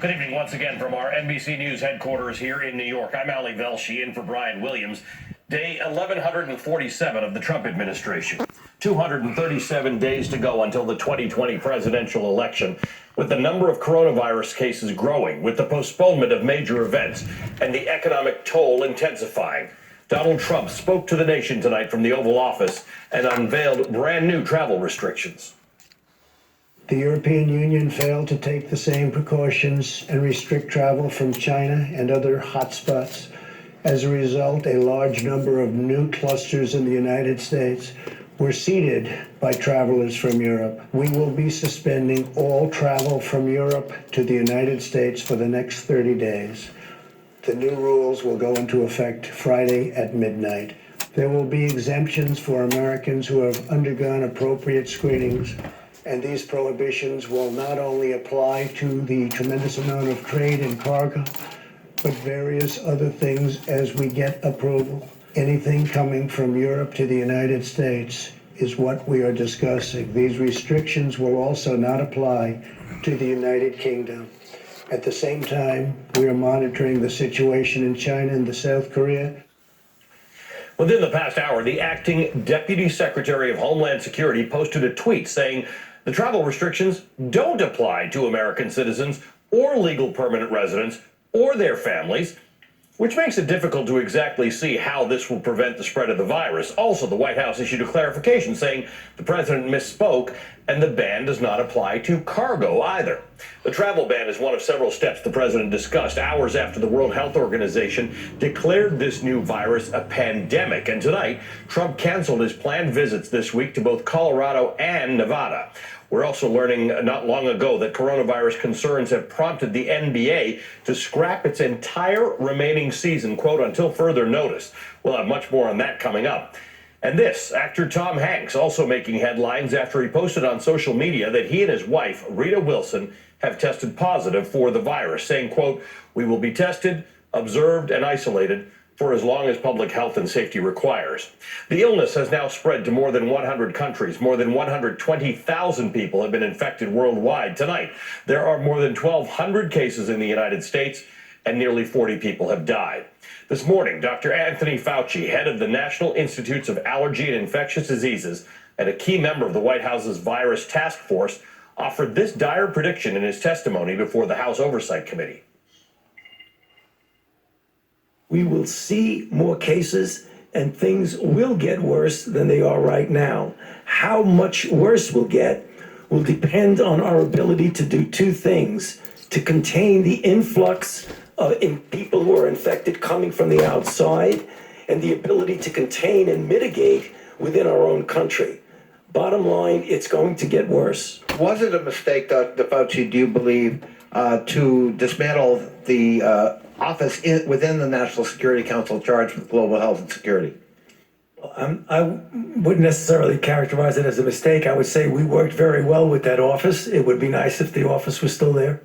Good evening once again from our NBC News headquarters here in New York. I'm Ali Velshi in for Brian Williams. Day 1147 of the Trump administration. 237 days to go until the 2020 presidential election, with the number of coronavirus cases growing, with the postponement of major events, and the economic toll intensifying. Donald Trump spoke to the nation tonight from the Oval Office and unveiled brand new travel restrictions. The European Union failed to take the same precautions and restrict travel from China and other hotspots. As a result, a large number of new clusters in the United States were seeded by travelers from Europe. We will be suspending all travel from Europe to the United States for the next 30 days. The new rules will go into effect Friday at midnight. There will be exemptions for Americans who have undergone appropriate screenings. And these prohibitions will not only apply to the tremendous amount of trade and cargo, but various other things as we get approval. Anything coming from Europe to the United States is what we are discussing. These restrictions will also not apply to the United Kingdom. At the same time, we are monitoring the situation in China and South Korea. Within the past hour, the acting Deputy Secretary of Homeland Security posted a tweet saying the travel restrictions don't apply to American citizens or legal permanent residents or their families, which makes it difficult to exactly see how this will prevent the spread of the virus. Also, the White House issued a clarification saying the president misspoke and the ban does not apply to cargo either. The travel ban is one of several steps the president discussed hours after the World Health Organization declared this new virus a pandemic. And tonight, Trump canceled his planned visits this week to both Colorado and Nevada. We're also learning not long ago that coronavirus concerns have prompted the NBA to scrap its entire remaining season, quote, until further notice. We'll have much more on that coming up. And this, actor Tom Hanks also making headlines after he posted on social media that he and his wife, Rita Wilson, have tested positive for the virus, saying, quote, "We will be tested, observed, and isolated for as long as public health and safety requires." The illness has now spread to more than 100 countries. More than 120,000 people have been infected worldwide. Tonight, there are more than 1,200 cases in the United States, and nearly 40 people have died. This morning, Dr. Anthony Fauci, head of the National Institutes of Allergy and Infectious Diseases and a key member of the White House's virus task force, offered this dire prediction in his testimony before the House Oversight Committee. We will see more cases and things will get worse than they are right now. How much worse we'll get will depend on our ability to do two things: to contain the influx in people who are infected coming from the outside, and the ability to contain and mitigate within our own country. Bottom line, it's going to get worse. Was it a mistake, Dr. Fauci, do you believe, to dismantle the office within the National Security Council charged with global health and security? I wouldn't necessarily characterize it as a mistake. I would say we worked very well with that office. It would be nice if the office was still there.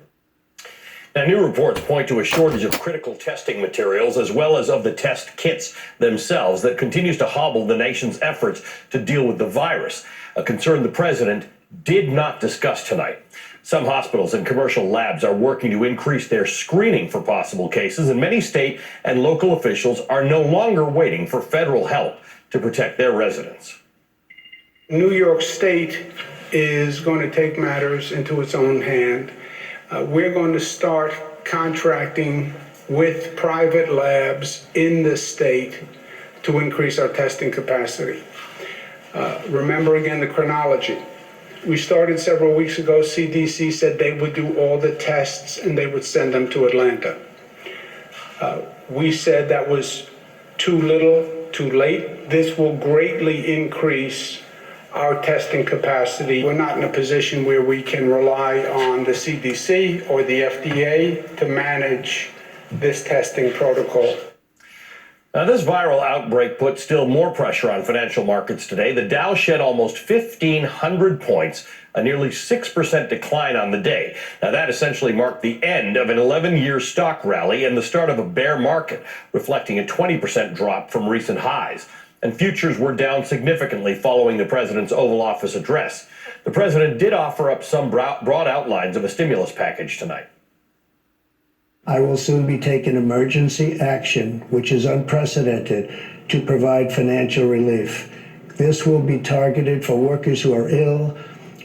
Now, new reports point to a shortage of critical testing materials as well as of the test kits themselves that continues to hobble the nation's efforts to deal with the virus, a concern the president did not discuss tonight. Some hospitals and commercial labs are working to increase their screening for possible cases, and many state and local officials are no longer waiting for federal help to protect their residents. New York State is going to take matters into its own hand. We're going to start contracting with private labs in the state to increase our testing capacity. Remember again the chronology. We started several weeks ago. CDC said they would do all the tests and they would send them to Atlanta. We said that was too little, too late. This will greatly increase our testing capacity. We're not in a position where we can rely on the CDC or the FDA to manage this testing protocol. Now, this viral outbreak put still more pressure on financial markets today. The Dow shed almost 1,500 points, a nearly 6% decline on the day. Now, that essentially marked the end of an 11-year stock rally and the start of a bear market, reflecting a 20% drop from recent highs. And futures were down significantly following the president's Oval Office address. The president did offer up some broad outlines of a stimulus package tonight. I will soon be taking emergency action, which is unprecedented, to provide financial relief. This will be targeted for workers who are ill,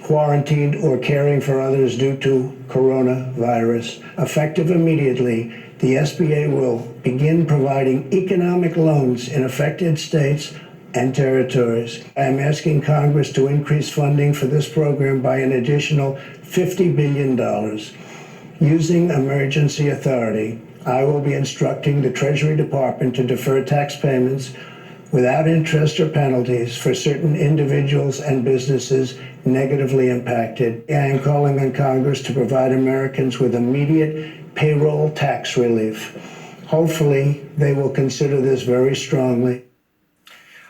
quarantined, or caring for others due to coronavirus. Effective immediately, the SBA will begin providing economic loans in affected states and territories. I am asking Congress to increase funding for this program by an additional $50 billion. Using emergency authority, I will be instructing the Treasury Department to defer tax payments without interest or penalties for certain individuals and businesses negatively impacted. I am calling on Congress to provide Americans with immediate payroll tax relief. Hopefully, they will consider this very strongly.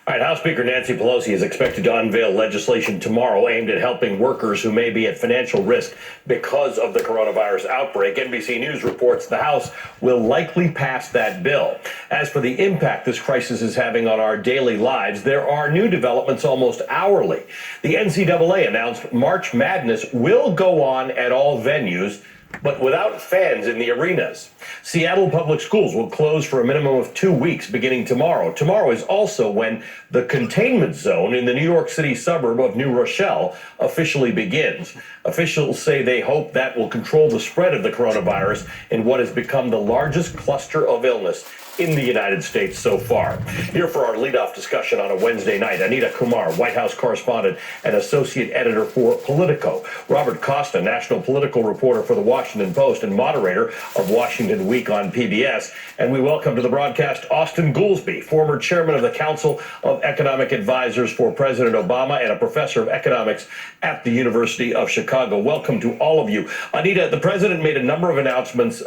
All right, House Speaker Nancy Pelosi is expected to unveil legislation tomorrow aimed at helping workers who may be at financial risk because of the coronavirus outbreak. NBC News reports the House will likely pass that bill. As for the impact this crisis is having on our daily lives, there are new developments almost hourly. The NCAA announced March Madness will go on at all venues, but without fans in the arenas. Seattle Public Schools will close for a minimum of 2 weeks beginning tomorrow. Tomorrow is also when the containment zone in the New York City suburb of New Rochelle officially begins. Officials say they hope that will control the spread of the coronavirus in what has become the largest cluster of illness in the United States so far. Here for our leadoff discussion on a Wednesday night, Anita Kumar, White House correspondent and associate editor for Politico. Robert Costa, national political reporter for the Washington Post and moderator of Washington Week on PBS. And we welcome to the broadcast Austan Goolsbee, former chairman of the Council of Economic Advisors for President Obama and a professor of economics at the University of Chicago. Welcome to all of you. Anita, the president made a number of announcements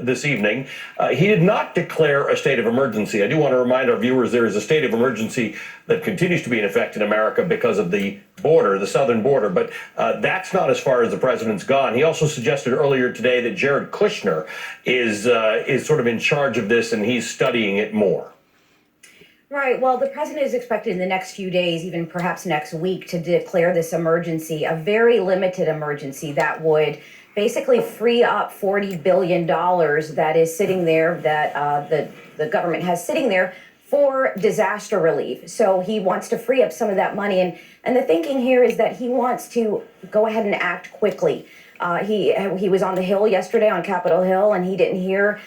this evening. He did not declare a state of emergency. I do want to remind our viewers there is a state of emergency that continues to be in effect in America because of the border, the southern border, but that's not as far as the president's gone. He also suggested earlier today that Jared Kushner is sort of in charge of this and he's studying it more. Right. Well, the president is expected in the next few days, even perhaps next week, to declare this emergency, a very limited emergency that would basically free up $40 billion that is sitting there, that the government has sitting there for disaster relief. So he wants to free up some of that money. And the thinking here is that he wants to go ahead and act quickly. He was on the Hill yesterday on Capitol Hill, and he didn't hear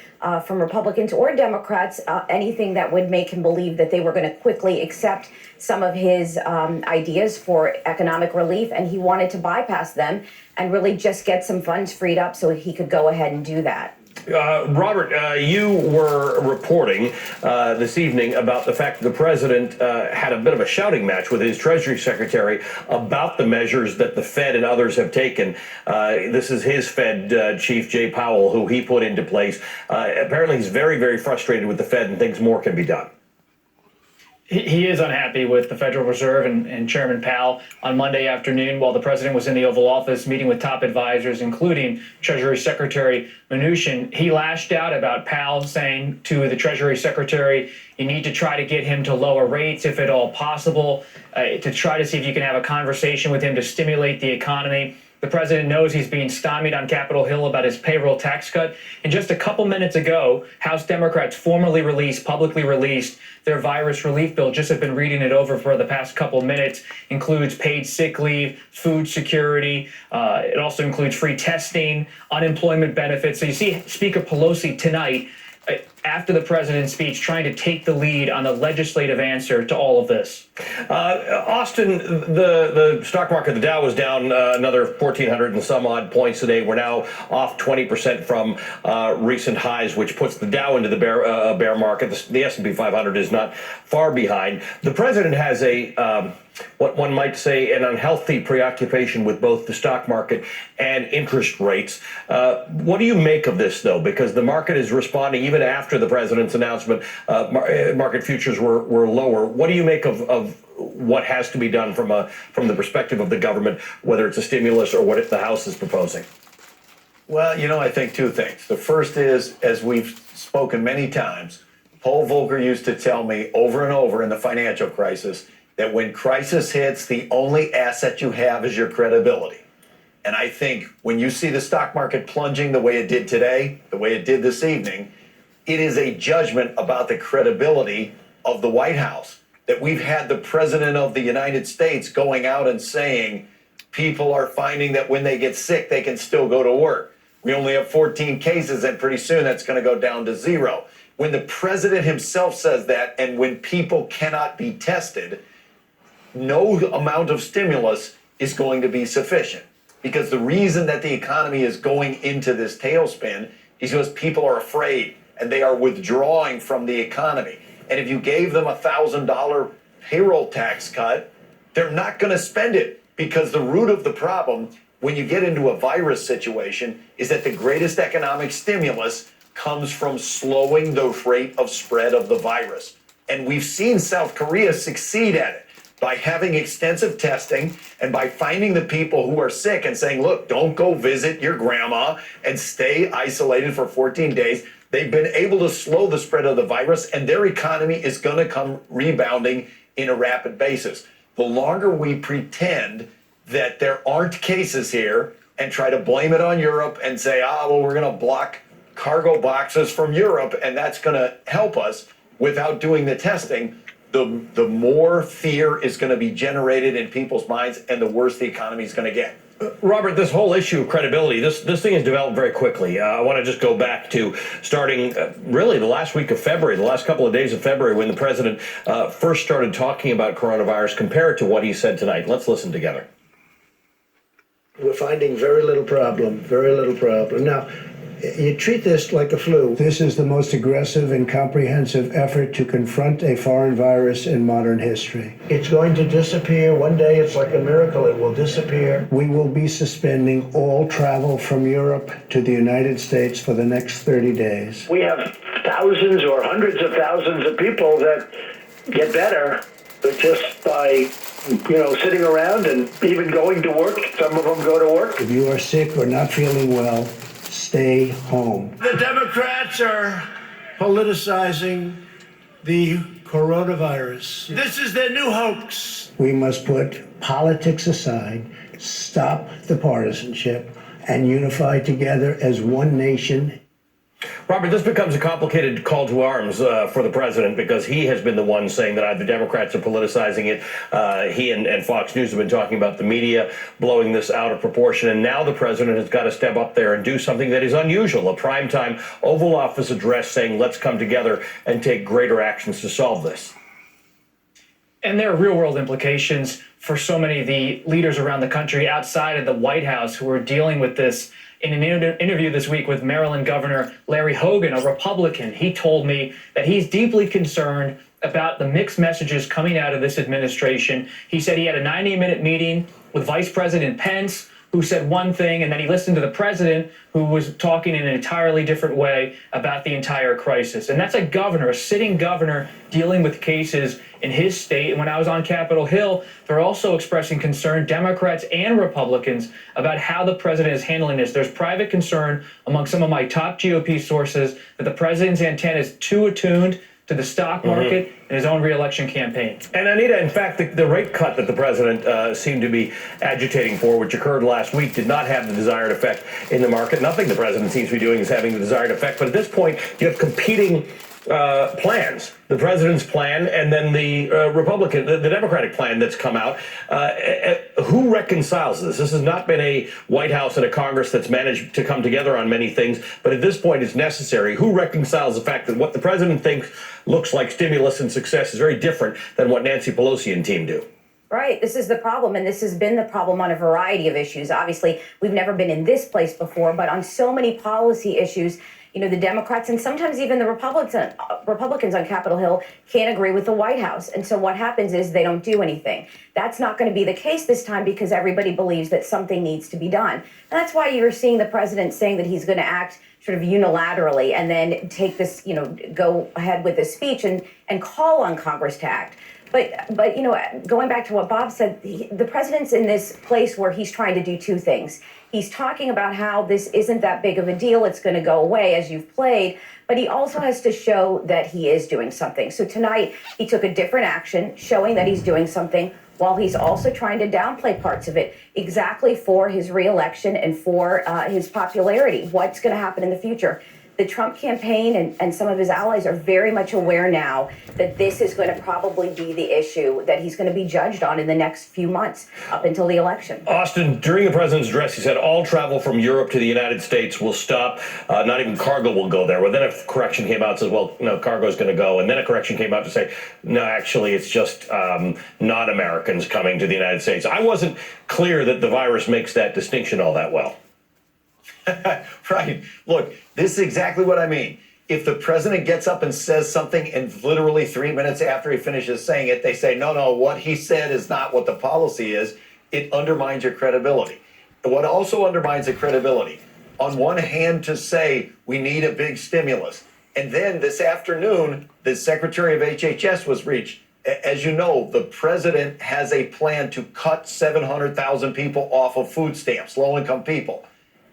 from Republicans or Democrats anything that would make him believe that they were going to quickly accept some of his ideas for economic relief. And he wanted to bypass them and really just get some funds freed up so he could go ahead and do that. Robert, you were reporting this evening about the fact that the president had a bit of a shouting match with his Treasury Secretary about the measures that the Fed and others have taken. This is his Fed chief, Jay Powell, who he put into place. Apparently, he's very, very frustrated with the Fed and thinks more can be done. He is unhappy with the Federal Reserve and Chairman Powell. On Monday afternoon, while the president was in the Oval Office meeting with top advisors, including Treasury Secretary Mnuchin, he lashed out about Powell, saying to the Treasury Secretary, you need to try to get him to lower rates if at all possible, to try to see if you can have a conversation with him to stimulate the economy. The president knows he's being stymied on Capitol Hill about his payroll tax cut. And just a couple minutes ago, House Democrats publicly released their virus relief bill. Just have been reading it over for the past couple minutes. Includes paid sick leave, food security. It also includes free testing, unemployment benefits. So you see Speaker Pelosi tonight, after the president's speech, trying to take the lead on the legislative answer to all of this. Austan, the stock market, the Dow was down another 1,400 and some odd points today. We're now off 20% from recent highs, which puts the Dow into the bear market. The S&P 500 is not far behind. The president has what one might say an unhealthy preoccupation with both the stock market and interest rates. What do you make of this, though? Because the market is responding even after the president's announcement. Market futures were lower. What do you make of what has to be done from the perspective of the government, whether it's a stimulus or what the House is proposing? Well, I think two things. The first is, as we've spoken many times, Paul Volcker used to tell me over and over in the financial crisis that when crisis hits, the only asset you have is your credibility. And I think when you see the stock market plunging the way it did today, the way it did this evening, it is a judgment about the credibility of the White House. That we've had the President of the United States going out and saying people are finding that when they get sick, they can still go to work. We only have 14 cases, and pretty soon that's going to go down to 0. When the president himself says that, and when people cannot be tested, no amount of stimulus is going to be sufficient. Because the reason that the economy is going into this tailspin is because people are afraid and they are withdrawing from the economy. And if you gave them $1,000 payroll tax cut, they're not going to spend it, because the root of the problem when you get into a virus situation is that the greatest economic stimulus comes from slowing the rate of spread of the virus. And we've seen South Korea succeed at it by having extensive testing and by finding the people who are sick and saying, look, don't go visit your grandma and stay isolated for 14 days. They've been able to slow the spread of the virus, and their economy is going to come rebounding in a rapid basis. The longer we pretend that there aren't cases here and try to blame it on Europe and say, well, we're going to block cargo boxes from Europe and that's going to help us without doing the testing, the more fear is going to be generated in people's minds and the worse the economy is going to get. Robert, this whole issue of credibility, this thing has developed very quickly. I want to just go back to starting really the last week of February, the last couple of days of February, when the president first started talking about coronavirus, compared to what he said tonight. Let's listen together. We're finding very little problem. Now, you treat this like a flu. This is the most aggressive and comprehensive effort to confront a foreign virus in modern history. It's going to disappear. One day, it's like a miracle. It will disappear. We will be suspending all travel from Europe to the United States for the next 30 days. We have thousands or hundreds of thousands of people that get better just by, sitting around and even going to work. Some of them go to work. If you are sick or not feeling well, stay home. The Democrats are politicizing the coronavirus. This is their new hoax. We must put politics aside, stop the partisanship, and unify together as one nation. Robert, this becomes a complicated call to arms for the president, because he has been the one saying that the Democrats are politicizing it. He and Fox News have been talking about the media blowing this out of proportion. And now the president has got to step up there and do something that is unusual, a primetime Oval Office address saying, let's come together and take greater actions to solve this. And there are real world implications for so many of the leaders around the country outside of the White House who are dealing with this. In an interview this week with Maryland Governor Larry Hogan, a Republican, he told me that he's deeply concerned about the mixed messages coming out of this administration. He said he had a 90-minute meeting with Vice President Pence, who said one thing, and then he listened to the president, who was talking in an entirely different way about the entire crisis. And that's a governor, a sitting governor, dealing with cases in his state. And when I was on Capitol Hill, they're also expressing concern, Democrats and Republicans, about how the president is handling this. There's private concern among some of my top GOP sources that the president's antenna is too attuned to the stock market and his own reelection campaign. And Anita, in fact, the rate cut that the president seemed to be agitating for, which occurred last week, did not have the desired effect in the market. Nothing the president seems to be doing is having the desired effect. But at this point, you have competing plans, the president's plan and then the the Democratic plan that's come out. Who reconciles this? This has not been a White House and a Congress that's managed to come together on many things, but at this point it's necessary. Who reconciles the fact that what the president thinks looks like stimulus and success is very different than what Nancy Pelosi and team do? Right. This is the problem. And this has been the problem on a variety of issues. Obviously, we've never been in this place before, but on so many policy issues, the Democrats and sometimes even the Republicans on Capitol Hill can't agree with the White House. And so what happens is they don't do anything. That's not going to be the case this time, because everybody believes that something needs to be done. And that's why you're seeing the president saying that he's going to act sort of unilaterally and then take this, go ahead with this speech and call on Congress to act. But going back to what Bob said, the president's in this place where he's trying to do two things. He's talking about how this isn't that big of a deal. It's going to go away, as you've played. But he also has to show that he is doing something. So tonight, he took a different action, showing that he's doing something while he's also trying to downplay parts of it, exactly for his reelection and for his popularity. What's going to happen in the future? The Trump campaign and some of his allies are very much aware now that this is going to probably be the issue that he's going to be judged on in the next few months up until the election. Austin, during the president's address, he said all travel from Europe to the United States will stop. Not even cargo will go there. Well, then a correction came out and says, well, no, cargo is going to go. And then a correction came out to say, no, actually, it's just non-Americans coming to the United States. I wasn't clear that the virus makes that distinction all that well. Right. Look, this is exactly what I mean. If the president gets up and says something and literally 3 minutes after he finishes saying it, they say, no, what he said is not what the policy is, it undermines your credibility. What also undermines the credibility, on one hand, to say we need a big stimulus. And then this afternoon, the Secretary of HHS was reached. As you know, the president has a plan to cut 700,000 people off of food stamps, low-income people.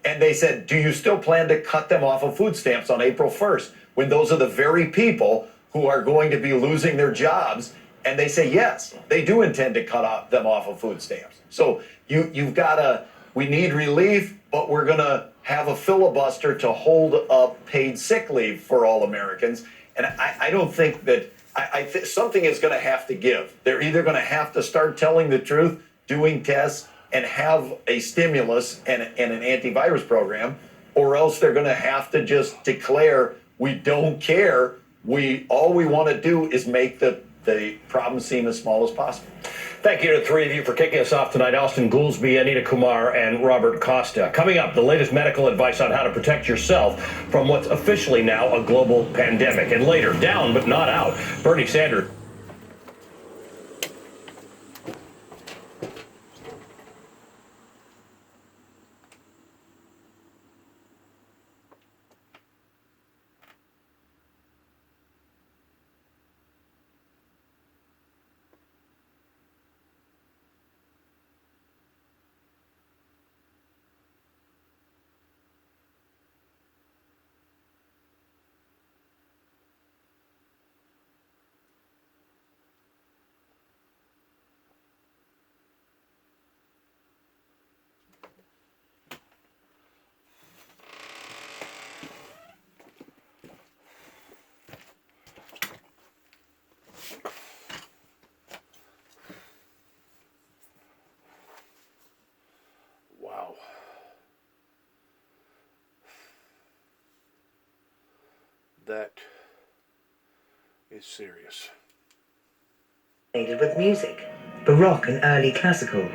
And they said, do you still plan to cut them off of food stamps on April 1st, when those are the very people who are going to be losing their jobs? And they say, yes, they do intend to cut them off of food stamps. So you've got we need relief, but we're going to have a filibuster to hold up paid sick leave for all Americans. And I don't think that, something is going to have to give. They're either going to have to start telling the truth, doing tests, and have a stimulus and an antivirus program, or else they're going to have to just declare we don't care. All we want to do is make the problem seem as small as possible. Thank you to the three of you for kicking us off tonight. Austin Goolsbee, Anita Kumar, and Robert Costa. Coming up, the latest medical advice on how to protect yourself from what's officially now a global pandemic. And later, down but not out, Bernie Sanders. Wow. That is serious. With music, Baroque and early classical.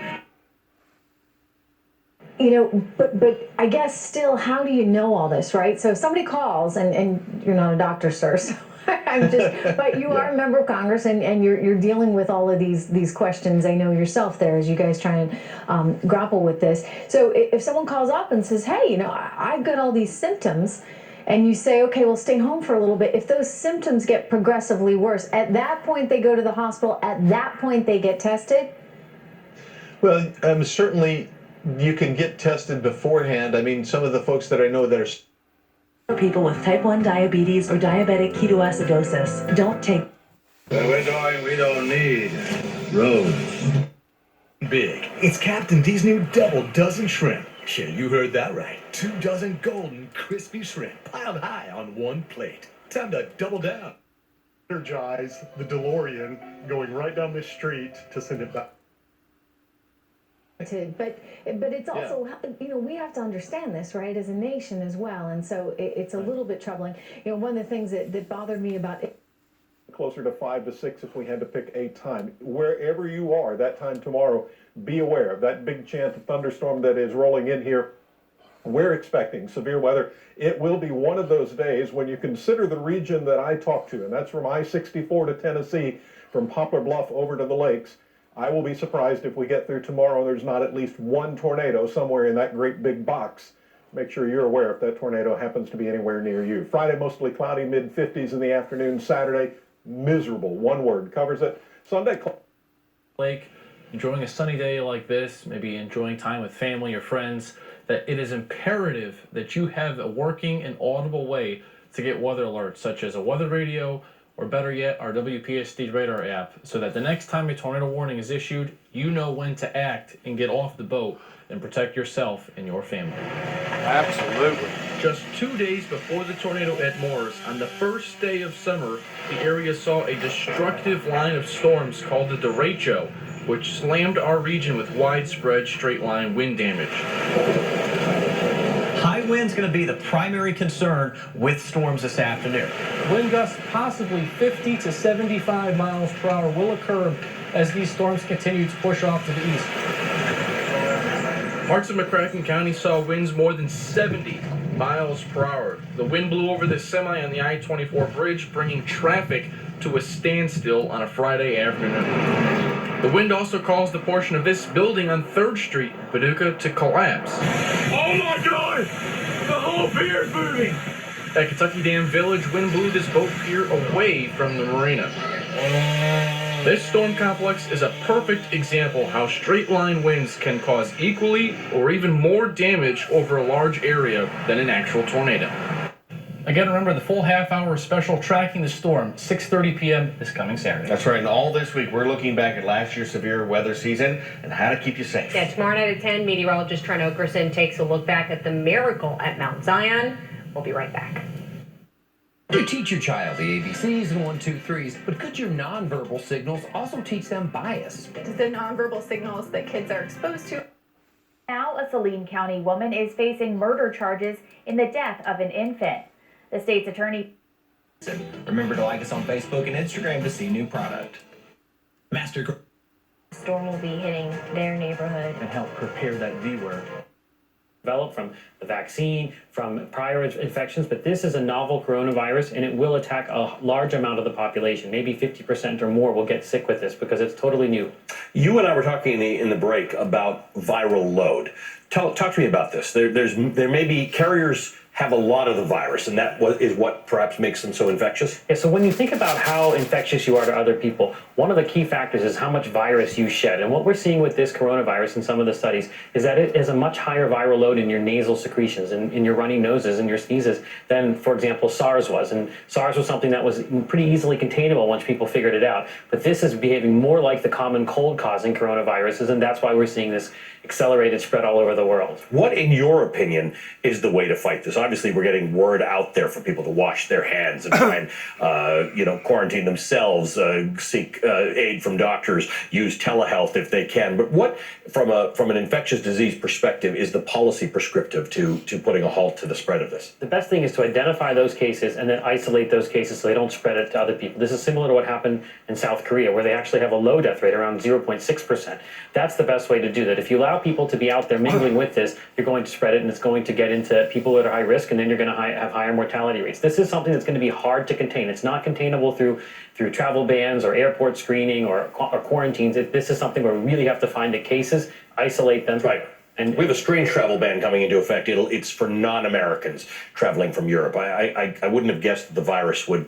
You know, but I guess still, how do you know all this, right? So if somebody calls, and you're not a doctor, sir, so I'm just, but you are a member of Congress, and you're dealing with all of these questions. I know yourself there as you guys try and grapple with this. So if someone calls up and says, hey, you know, I've got all these symptoms, and you say, okay, well, stay home for a little bit. If those symptoms get progressively worse, at that point they go to the hospital, at that point they get tested? Well, certainly you can get tested beforehand. I mean, some of the folks that I know that are people with type 1 diabetes or diabetic ketoacidosis don't take. Where we're going, we don't need roads. Big. It's Captain D's new double dozen shrimp. Yeah, you heard that right. 2 dozen golden, crispy shrimp piled high on one plate. Time to double down. Energize the DeLorean going right down the street to send it back. But it's also, you know, we have to understand this, right, as a nation as well. And so it's a little bit troubling. You know, one of the things that bothered me about it. Closer to 5 to 6 if we had to pick a time. Wherever you are that time tomorrow, be aware of that big chance of thunderstorm that is rolling in here. We're expecting severe weather. It will be one of those days when you consider the region that I talk to, and that's from I-64 to Tennessee, from Poplar Bluff over to the lakes. I will be surprised if we get through tomorrow and there's not at least one tornado somewhere in that great big box. Make sure you're aware if that tornado happens to be anywhere near you. Friday, mostly cloudy, mid-50s in the afternoon. Saturday, miserable. One word covers it. Sunday, lake, enjoying a sunny day like this, maybe enjoying time with family or friends, that it is imperative that you have a working and audible way to get weather alerts, such as a weather radio or better yet, our WPSD radar app, so that the next time a tornado warning is issued, you know when to act and get off the boat and protect yourself and your family. Absolutely. Just 2 days before the tornado at Morris, on the first day of summer, the area saw a destructive line of storms called the derecho, which slammed our region with widespread straight-line wind damage. High wind's going to be the primary concern with storms this afternoon. Wind gusts possibly 50 to 75 miles per hour will occur as these storms continue to push off to the east. Parts of McCracken County saw winds more than 70 miles per hour. The wind blew over the semi on the I-24 bridge, bringing traffic to a standstill on a Friday afternoon. The wind also caused the portion of this building on 3rd Street, Paducah, to collapse. Oh my God! The whole pier is moving! At Kentucky Dam Village, wind blew this boat pier away from the marina. This storm complex is a perfect example how straight-line winds can cause equally or even more damage over a large area than an actual tornado. Again, remember the full half-hour special tracking the storm, 6:30 p.m. this coming Saturday. That's right, and all this week we're looking back at last year's severe weather season and how to keep you safe. Yeah, tomorrow night at 10, meteorologist Trent Okerson takes a look back at the miracle at Mount Zion. We'll be right back. You teach your child the ABCs and 1, 2, 3s, but could your nonverbal signals also teach them bias? The nonverbal signals that kids are exposed to. Now, a Saline County woman is facing murder charges in the death of an infant. The state's attorney. Remember to like us on Facebook and Instagram to see new product. Master Storm will be hitting their neighborhood. And help prepare that viewer. Developed from the vaccine, from prior infections, but this is a novel coronavirus and it will attack a large amount of the population. Maybe 50% or more will get sick with this because it's totally new. You and I were talking in the break about viral load. Talk to me about this. There may be carriers have a lot of the virus, and that is what perhaps makes them so infectious? Yeah, so when you think about how infectious you are to other people, one of the key factors is how much virus you shed. And what we're seeing with this coronavirus in some of the studies is that it is a much higher viral load in your nasal secretions, in your runny noses and your sneezes than, for example, SARS was. And SARS was something that was pretty easily containable once people figured it out. But this is behaving more like the common cold-causing coronaviruses, and that's why we're seeing this accelerated spread all over the world. What, in your opinion, is the way to fight this? Obviously, we're getting word out there for people to wash their hands and try and, quarantine themselves, seek aid from doctors, use telehealth if they can. But what, from an infectious disease perspective, is the policy prescriptive to putting a halt to the spread of this? The best thing is to identify those cases and then isolate those cases so they don't spread it to other people. This is similar to what happened in South Korea, where they actually have a low death rate, around 0.6%. That's the best way to do that. If you allow people to be out there mingling with this, you're going to spread it, and it's going to get into people that are high risk, and then you're going to have higher mortality rates. This is something that's going to be hard to contain. It's not containable through travel bans or airport screening or quarantines. This is something where we really have to find the cases, isolate them. Right. And we have a strange travel ban coming into effect. It's for non-Americans traveling from Europe. I wouldn't have guessed that the virus would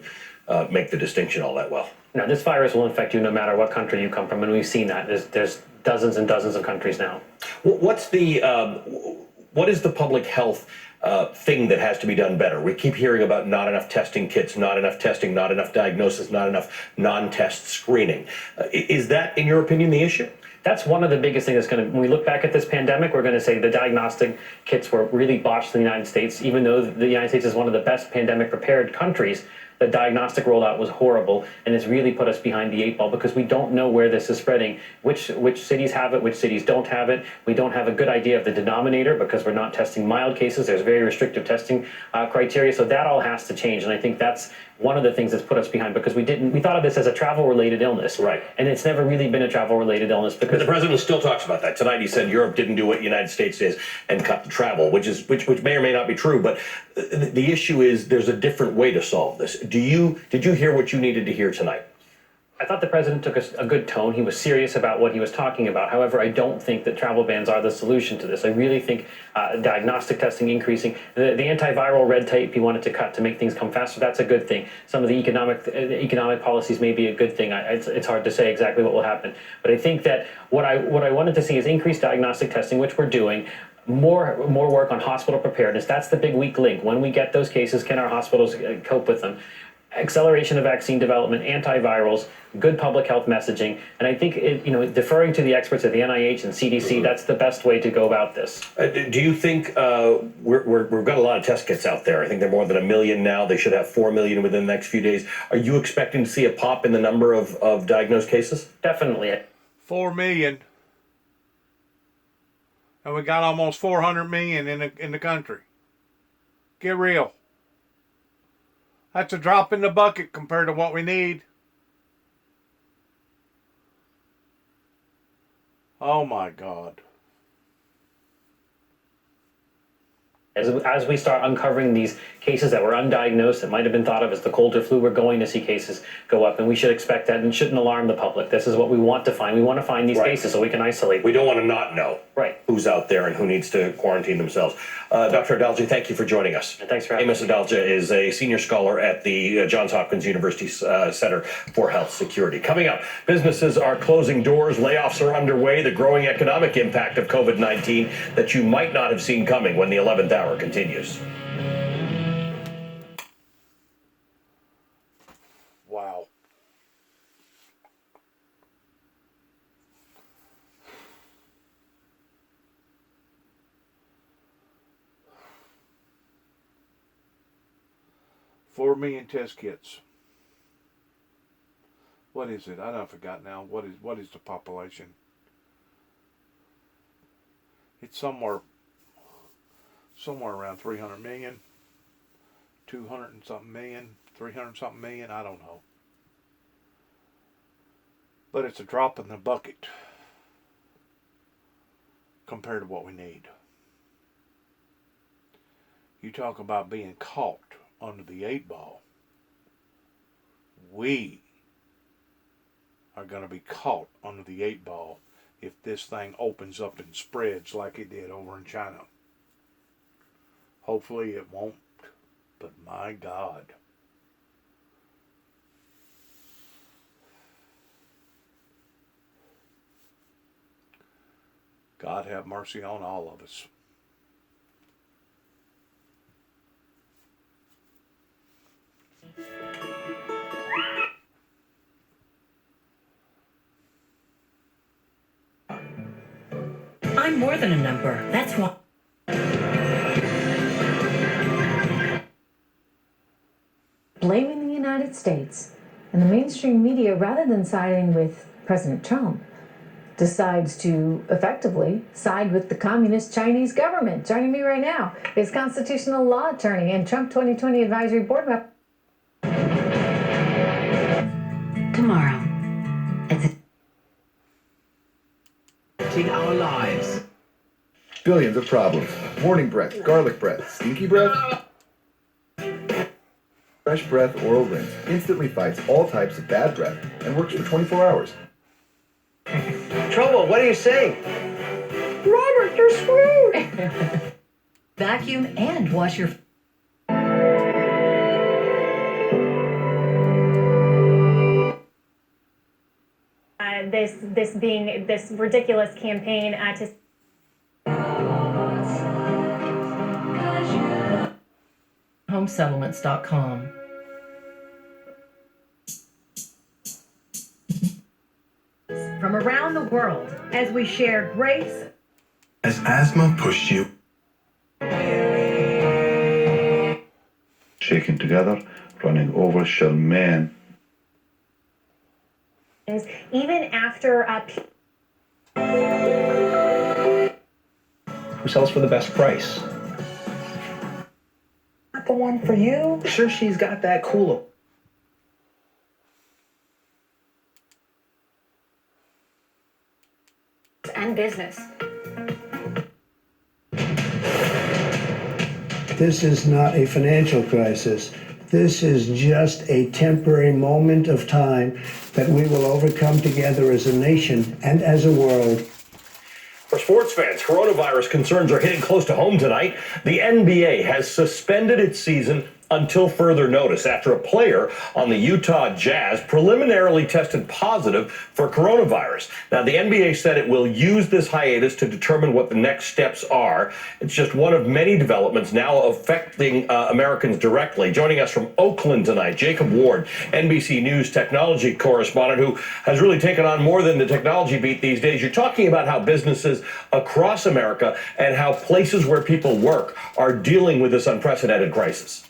make the distinction all that well. No, this virus will infect you no matter what country you come from, and we've seen that. There's dozens and dozens of countries now. What is the public health thing that has to be done better? We keep hearing about not enough testing kits, not enough testing, not enough diagnosis, not enough non-test screening. Is that, in your opinion, the issue? That's one of the biggest things that's when we look back at this pandemic, we're going to say the diagnostic kits were really botched in the United States. Even though the United States is one of the best pandemic prepared countries, the diagnostic rollout was horrible, and it's really put us behind the 8 ball because we don't know where this is spreading, which cities have it, which cities don't have it. We don't have a good idea of the denominator because we're not testing mild cases. There's very restrictive testing criteria, so that all has to change, and I think that's one of the things that's put us behind because we thought of this as a travel-related illness. Right. And it's never really been a travel-related illness because... But the president still talks about that. Tonight he said Europe didn't do what the United States did and cut the travel, which may or may not be true, but the issue is there's a different way to solve this. Did you hear what you needed to hear tonight? I thought the president took a good tone. He was serious about what he was talking about. However, I don't think that travel bans are the solution to this. I really think diagnostic testing increasing, the antiviral red tape he wanted to cut to make things come faster, that's a good thing. Some of the economic policies may be a good thing. It's hard to say exactly what will happen. But I think that what I wanted to see is increased diagnostic testing, which we're doing. More work on hospital preparedness. That's the big weak link. When we get those cases, can our hospitals cope with them? acceleration of vaccine development, antivirals, good public health messaging, and I think deferring to the experts at the NIH and CDC, that's the best way to go about this. Do you think we've got a lot of test kits out there? I think there are more than 1 million now. They should have 4 million within the next few days. Are you expecting to see a pop in the number of diagnosed cases? Definitely. 4 million. And we got almost 400 million in the country. Get real. That's a drop in the bucket compared to what we need. Oh my God. As we start uncovering these cases that were undiagnosed, that might have been thought of as the cold or flu, we're going to see cases go up, and we should expect that and shouldn't alarm the public. This is what we want to find. We want to find these cases so we can isolate. We don't want to not know who's out there and who needs to quarantine themselves. Dr. Adalja, thank you for joining us. Thanks for having me. Amos Adalja is a senior scholar at the Johns Hopkins University Center for Health Security. Coming up, businesses are closing doors, layoffs are underway, the growing economic impact of COVID-19 that you might not have seen coming when the 11th hour continues. Wow. $4 million test kits. What is it? I don't forgot now. What is the population? It's somewhere around 300 million, 200 and something million, 300 and something million, I don't know. But it's a drop in the bucket compared to what we need. You talk about being caught under the 8 ball. We are going to be caught under the 8 ball if this thing opens up and spreads like it did over in China. Hopefully it won't, but my God. God have mercy on all of us. I'm more than a number. That's why. Blaming the United States, and the mainstream media, rather than siding with President Trump, decides to effectively side with the communist Chinese government. Joining me right now is constitutional law attorney and Trump 2020 advisory board member. Tomorrow. Our lives. Billions of problems. Morning breath, garlic breath, stinky breath. Fresh Breath Oral Rinse instantly fights all types of bad breath and works for 24 hours. Trouble, what are you saying? Robert, you're screwed. Vacuum and wash your. This being this ridiculous campaign to. Homesettlements.com. From around the world, as we share grace. Has asthma pushed you? Shaken together, running over shall men. Even after Who sells for the best price? Not the one for you. Sure, she's got that cool. and business. This is not a financial crisis. This is just a temporary moment of time that we will overcome together as a nation and as a world. For sports fans, coronavirus concerns are hitting close to home tonight. The NBA has suspended its season until further notice after a player on the Utah Jazz preliminarily tested positive for coronavirus. Now, the NBA said it will use this hiatus to determine what the next steps are. It's just one of many developments now affecting Americans directly. Joining us from Oakland tonight, Jacob Ward, NBC News technology correspondent who has really taken on more than the technology beat these days. You're talking about how businesses across America and how places where people work are dealing with this unprecedented crisis.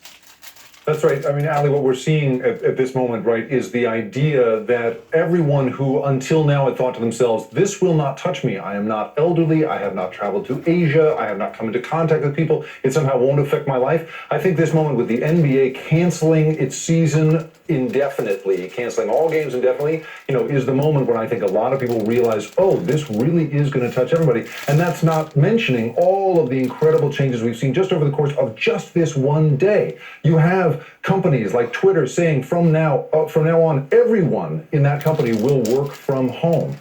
That's right. I mean, Ali, what we're seeing at this moment, right, is the idea that everyone who until now had thought to themselves, this will not touch me. I am not elderly. I have not traveled to Asia. I have not come into contact with people. It somehow won't affect my life. I think this moment with the NBA canceling its season indefinitely, canceling all games indefinitely, is the moment when I think a lot of people realize, oh, this really is going to touch everybody. And that's not mentioning all of the incredible changes we've seen just over the course of just this one day. You have companies like Twitter saying from now on, everyone in that company will work from home.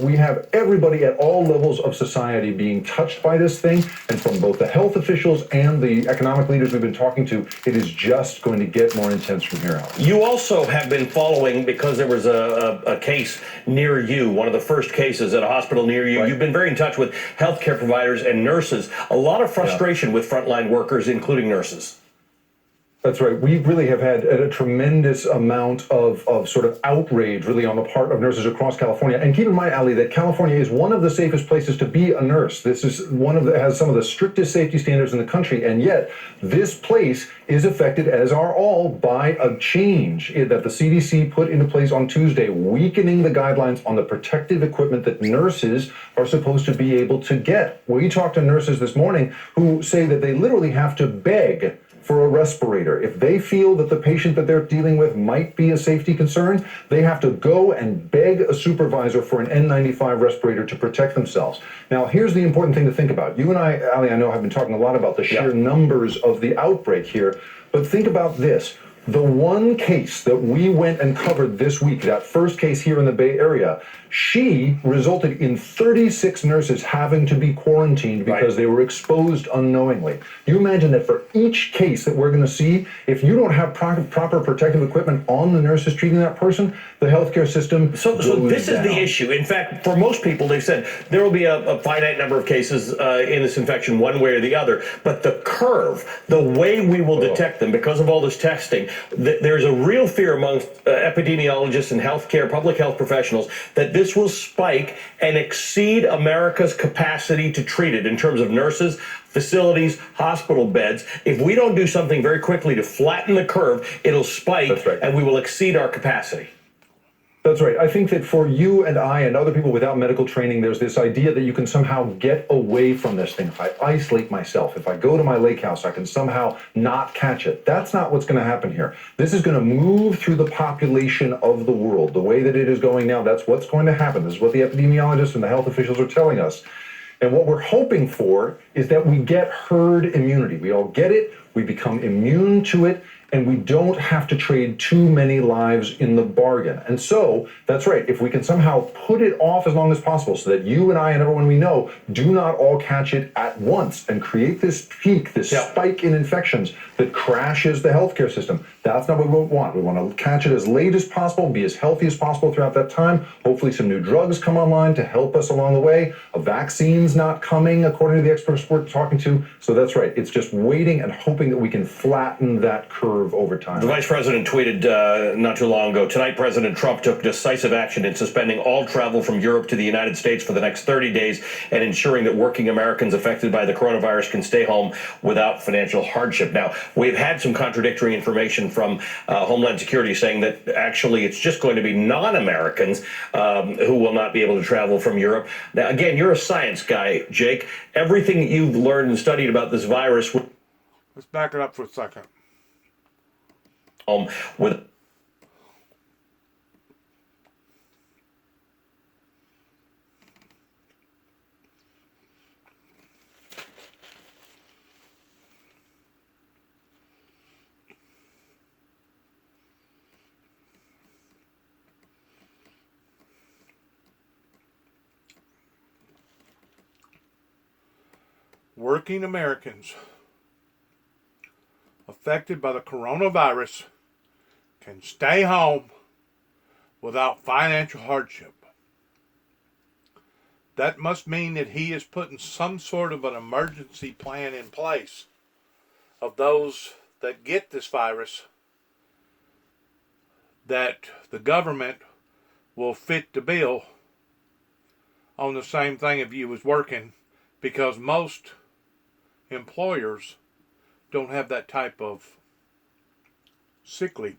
We have everybody at all levels of society being touched by this thing. And from both the health officials and the economic leaders we've been talking to, it is just going to get more intense from here out. You also have been following, because there was a case near you, one of the first cases at a hospital near you. Right. You've been very in touch with healthcare providers and nurses. A lot of frustration with frontline workers, including nurses. That's right. We really have had a tremendous amount of sort of outrage, really, on the part of nurses across California. And keep in mind, Ali, that California is one of the safest places to be a nurse. This is has some of the strictest safety standards in the country. And yet, this place is affected, as are all, by a change that the CDC put into place on Tuesday, weakening the guidelines on the protective equipment that nurses are supposed to be able to get. We talked to nurses this morning who say that they literally have to beg for a respirator. If they feel that the patient that they're dealing with might be a safety concern, they have to go and beg a supervisor for an N95 respirator to protect themselves. Now, here's the important thing to think about. You and I, Ali, I know, have been talking a lot about the sheer numbers of the outbreak here, but think about this. The one case that we went and covered this week, that first case here in the Bay Area, she resulted in 36 nurses having to be quarantined because they were exposed unknowingly. You imagine that for each case that we're going to see, if you don't have proper protective equipment on the nurses treating that person, the healthcare system So this is the issue. In fact, for most people, they've said there will be a finite number of cases in this infection one way or the other. But the curve, the way we will detect them because of all this testing, there's a real fear amongst epidemiologists and healthcare, public health professionals that this will spike and exceed America's capacity to treat it in terms of nurses, facilities, hospital beds. If we don't do something very quickly to flatten the curve, it'll spike and we will exceed our capacity. That's right. I think that for you and I and other people without medical training, there's this idea that you can somehow get away from this thing. If I isolate myself, if I go to my lake house, I can somehow not catch it. That's not what's going to happen here. This is going to move through the population of the world. The way that it is going now, that's what's going to happen. This is what the epidemiologists and the health officials are telling us. And what we're hoping for is that we get herd immunity. We all get it, we become immune to it, and we don't have to trade too many lives in the bargain. And so, that's right, if we can somehow put it off as long as possible so that you and I and everyone we know do not all catch it at once and create this peak, this spike in infections that crashes the healthcare system, that's not what we want. We want to catch it as late as possible, be as healthy as possible throughout that time. Hopefully some new drugs come online to help us along the way. A vaccine's not coming, according to the experts we're talking to. So that's right, it's just waiting and hoping that we can flatten that curve over time. The vice president tweeted not too long ago, tonight President Trump took decisive action in suspending all travel from Europe to the United States for the next 30 days and ensuring that working Americans affected by the coronavirus can stay home without financial hardship. Now, we've had some contradictory information from Homeland Security saying that actually it's just going to be non-Americans who will not be able to travel from Europe. Now, again, you're a science guy, Jake. Everything that you've learned and studied about this virus... Let's back it up for a second. With working Americans affected by the coronavirus can stay home without financial hardship. That must mean that he is putting some sort of an emergency plan in place of those that get this virus, that the government will fit the bill on the same thing if you was working, because most employers don't have that type of sick leave.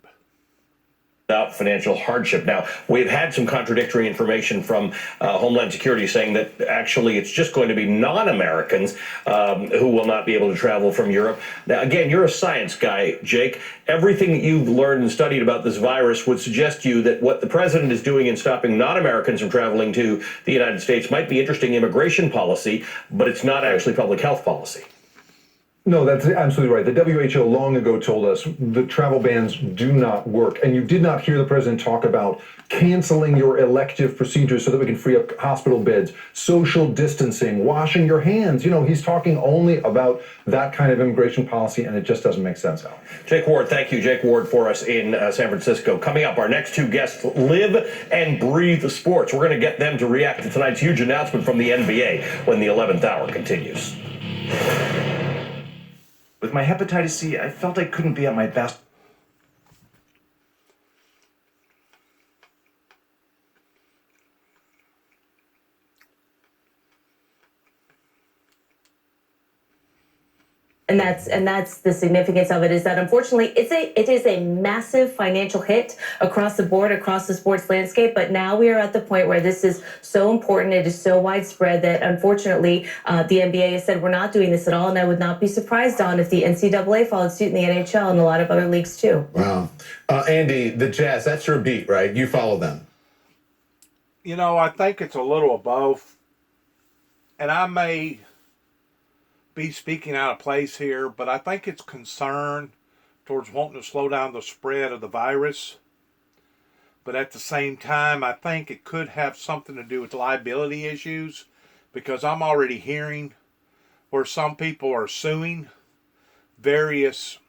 Without financial hardship. Now, we've had some contradictory information from Homeland Security saying that actually it's just going to be non-Americans who will not be able to travel from Europe. Now, again, you're a science guy, Jake. Everything that you've learned and studied about this virus would suggest to you that what the president is doing in stopping non-Americans from traveling to the United States might be interesting immigration policy, but it's not actually public health policy. No, that's absolutely right. The WHO long ago told us the travel bans do not work. And you did not hear the president talk about canceling your elective procedures so that we can free up hospital beds, social distancing, washing your hands. You know, he's talking only about that kind of immigration policy, and it just doesn't make sense, Al. Jake Ward, thank you. Jake Ward for us in San Francisco. Coming up, our next two guests live and breathe sports. We're going to get them to react to tonight's huge announcement from the NBA when the 11th hour continues. With my hepatitis C, I felt I couldn't be at my best. And that's the significance of it, is that unfortunately it is a massive financial hit across the board, across the sports landscape. But now we are at the point where this is so important, it is so widespread that unfortunately the NBA has said we're not doing this at all. And I would not be surprised, Don, if the NCAA followed suit in the NHL and a lot of other leagues too. Wow. Andy, the Jazz, that's your beat, right? You follow them. You know, I think it's a little of both. And I may be speaking out of place here, but I think it's concern towards wanting to slow down the spread of the virus. But at the same time, I think it could have something to do with liability issues, because I'm already hearing where some people are suing various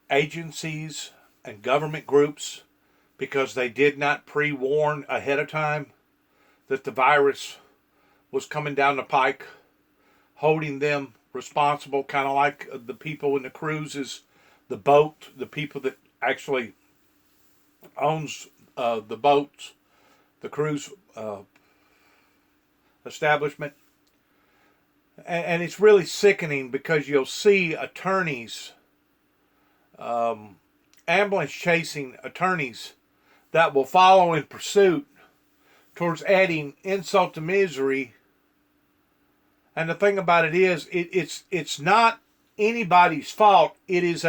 agencies and government groups because they did not pre-warn ahead of time that the virus was coming down the pike, holding them responsible, kind of like the people in the cruises, the boat, the people that actually owns the boats, the cruise establishment. And it's really sickening, because you'll see attorneys, ambulance chasing attorneys that will follow in pursuit towards adding insult to misery. And the thing about it is, it's not anybody's fault. It is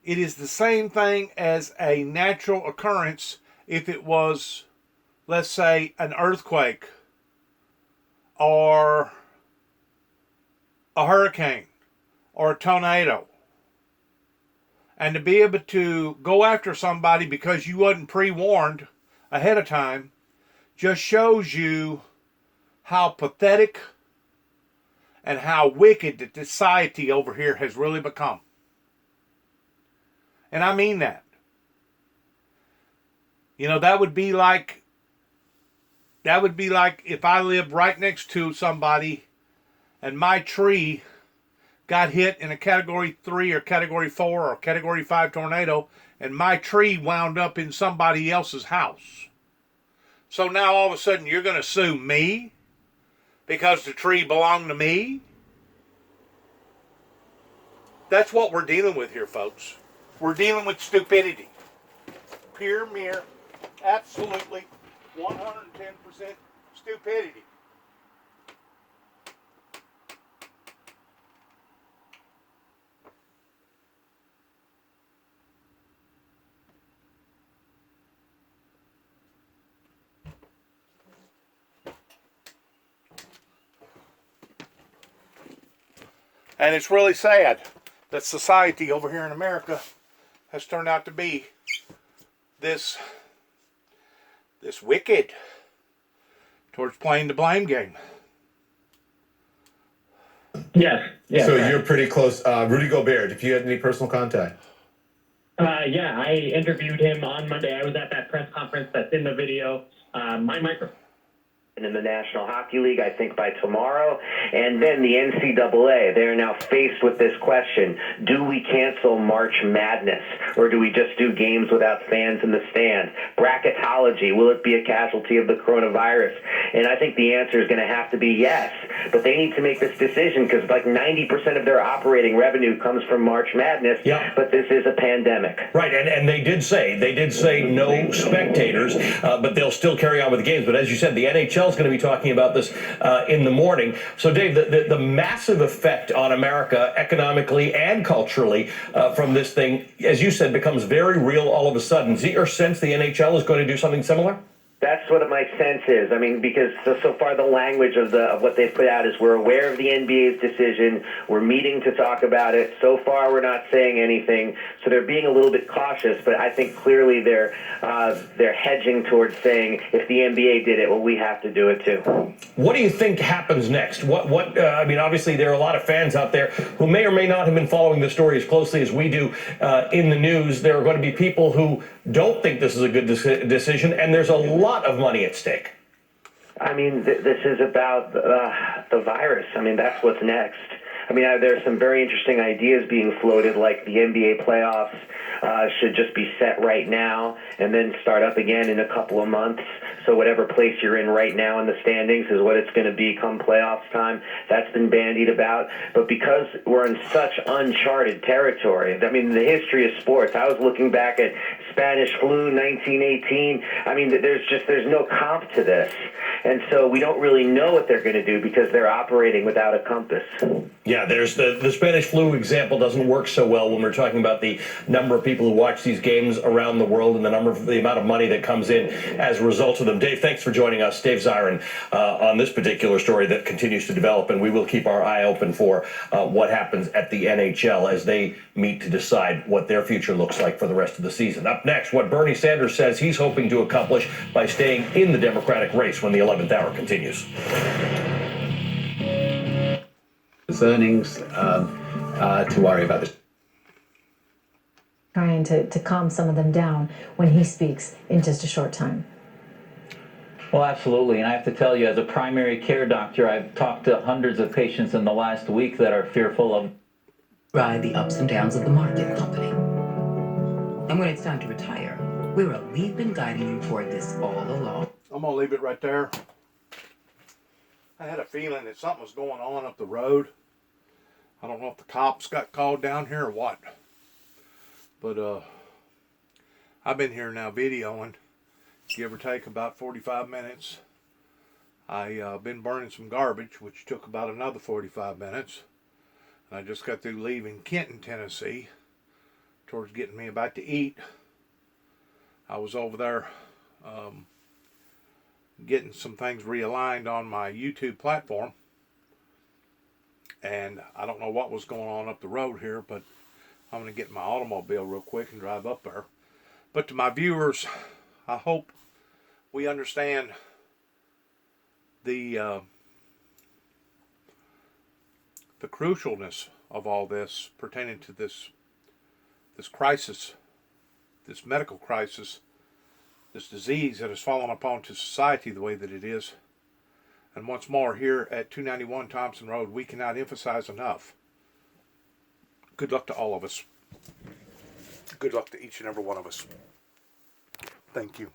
the same thing as a natural occurrence if it was, let's say, an earthquake or a hurricane or a tornado. And to be able to go after somebody because you wasn't pre-warned ahead of time just shows you how pathetic and how wicked the society over here has really become. And I mean that. You know, that would be like if I lived right next to somebody and my tree got hit in a Category 3 or Category 4 or Category 5 tornado, and my tree wound up in somebody else's house. So now all of a sudden you're going to sue me because the tree belonged to me? That's what we're dealing with here, folks. We're dealing with stupidity. Pure, mere, absolutely 110% stupidity. And it's really sad that society over here in America has turned out to be this wicked towards playing the blame game. Yes. Yeah. So correct. you're pretty close. Rudy Gobert, if you had any personal contact. Yeah, I interviewed him on Monday. I was at that press conference that's in the video. My microphone. In the National Hockey League, I think by tomorrow. And then the NCAA, they're now faced with this question: do we cancel March Madness, or do we just do games without fans in the stand? Bracketology, will it be a casualty of the coronavirus? And I think the answer is going to have to be yes. But they need to make this decision because like 90% of their operating revenue comes from March Madness. Yeah. But this is a pandemic. Right, and they did say no spectators, but they'll still carry on with the games. But as you said, the NHL is going to be talking about this in the morning. So, Dave, the massive effect on America economically and culturally from this thing, as you said, becomes very real all of a sudden. Is it your sense the NHL is going to do something similar? That's what my sense is. I mean, because so far the language of what they've put out is we're aware of the NBA's decision. We're meeting to talk about it. So far, we're not saying anything. So they're being a little bit cautious. But I think clearly they're hedging towards saying if the NBA did it, well, we have to do it too. What do you think happens next? I mean, obviously there are a lot of fans out there who may or may not have been following the story as closely as we do in the news. There are going to be people who don't think this is a good decision, and there's a lot of money at stake. I mean, this is about the virus. I mean, that's what's next. I mean, there's some very interesting ideas being floated, like the NBA playoffs should just be set right now and then start up again in a couple of months. So whatever place you're in right now in the standings is what it's going to be come playoffs time. That's been bandied about. But because we're in such uncharted territory, I mean, the history of sports, I was looking back at Spanish flu 1918. I mean, there's no comp to this. And so we don't really know what they're going to do because they're operating without a compass. Yeah, there's the Spanish flu example doesn't work so well when we're talking about the number of people who watch these games around the world and the amount of money that comes in as a result of them. Dave, thanks for joining us. Dave Zirin on this particular story that continues to develop, and we will keep our eye open for what happens at the NHL as they meet to decide what their future looks like for the rest of the season. Up next, what Bernie Sanders says he's hoping to accomplish by staying in the Democratic race when the 11th hour continues. Earnings to worry about this. Trying to calm some of them down when he speaks in just a short time. Well, absolutely. And I have to tell you, as a primary care doctor, I've talked to hundreds of patients in the last week that are fearful of the ups and downs of the market company. And when it's time to retire, we've been guiding you toward this all along. I'm going to leave it right there. I had a feeling that something was going on up the road. I don't know if the cops got called down here or what. But I've been here now videoing, give or take about 45 minutes. I've been burning some garbage, which took about another 45 minutes. And I just got through leaving Kenton, Tennessee, towards getting me about to eat. I was over there getting some things realigned on my YouTube platform. And I don't know what was going on up the road here, but I'm going to get my automobile real quick and drive up there. But to my viewers, I hope we understand the crucialness of all this pertaining to this crisis, this medical crisis, this disease that has fallen upon to society the way that it is. And once more, here at 291 Thompson Road, we cannot emphasize enough. Good luck to all of us. Good luck to each and every one of us. Thank you.